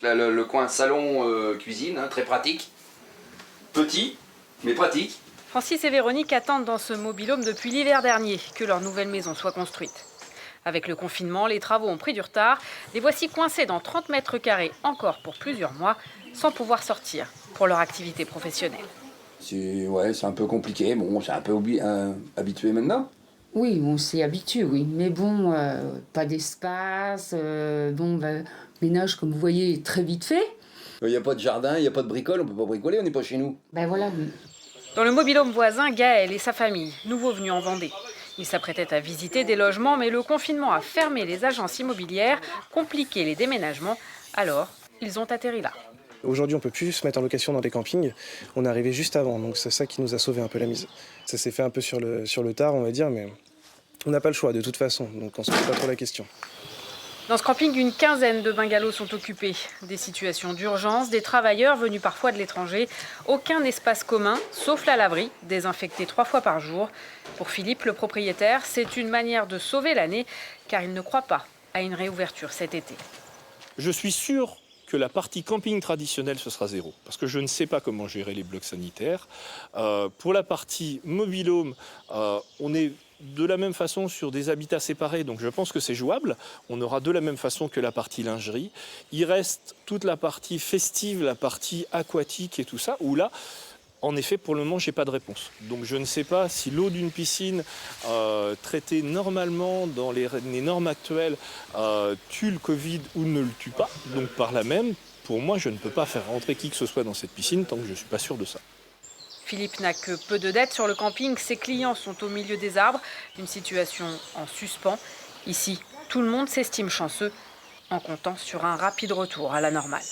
Là, le coin salon-cuisine, très pratique. Petit, mais pratique. Francis et Véronique attendent dans ce mobil-home depuis l'hiver dernier que leur nouvelle maison soit construite. Avec le confinement, les travaux ont pris du retard. Les voici coincés dans 30 mètres carrés encore pour plusieurs mois, sans pouvoir sortir pour leur activité professionnelle. C'est un peu compliqué, bon, c'est un peu habitué maintenant. Oui, on s'y habitue, oui. Mais bon, pas d'espace. Ménage, comme vous voyez, est très vite fait. Il n'y a pas de jardin, il n'y a pas de bricole, on peut pas bricoler, on n'est pas chez nous. Ben voilà, oui. Dans le mobil-home voisin, Gaël et sa famille, nouveau venus en Vendée. Ils s'apprêtaient à visiter des logements, mais le confinement a fermé les agences immobilières, compliqué les déménagements. Alors, ils ont atterri là. Aujourd'hui, on ne peut plus se mettre en location dans des campings. On est arrivé juste avant, donc c'est ça qui nous a sauvé un peu la mise. Ça s'est fait un peu sur le tard, on va dire, mais on n'a pas le choix de toute façon, donc on ne se pose pas trop la question. Dans ce camping, une quinzaine de bungalows sont occupés. Des situations d'urgence, des travailleurs venus parfois de l'étranger. Aucun espace commun, sauf la laverie, désinfectée 3 fois par jour. Pour Philippe, le propriétaire, c'est une manière de sauver l'année, car il ne croit pas à une réouverture cet été. Je suis sûr que la partie camping traditionnelle, ce sera zéro. Parce que je ne sais pas comment gérer les blocs sanitaires. Pour la partie mobil-home, on est de la même façon sur des habitats séparés, donc je pense que c'est jouable. On aura de la même façon que la partie lingerie. Il reste toute la partie festive, la partie aquatique et tout ça, où là, en effet, pour le moment, je n'ai pas de réponse. Donc je ne sais pas si l'eau d'une piscine traitée normalement dans les normes actuelles tue le Covid ou ne le tue pas. Donc par là même, pour moi, je ne peux pas faire rentrer qui que ce soit dans cette piscine tant que je ne suis pas sûr de ça. Philippe n'a que peu de dettes sur le camping. Ses clients sont au milieu des arbres. Une situation en suspens. Ici, tout le monde s'estime chanceux en comptant sur un rapide retour à la normale.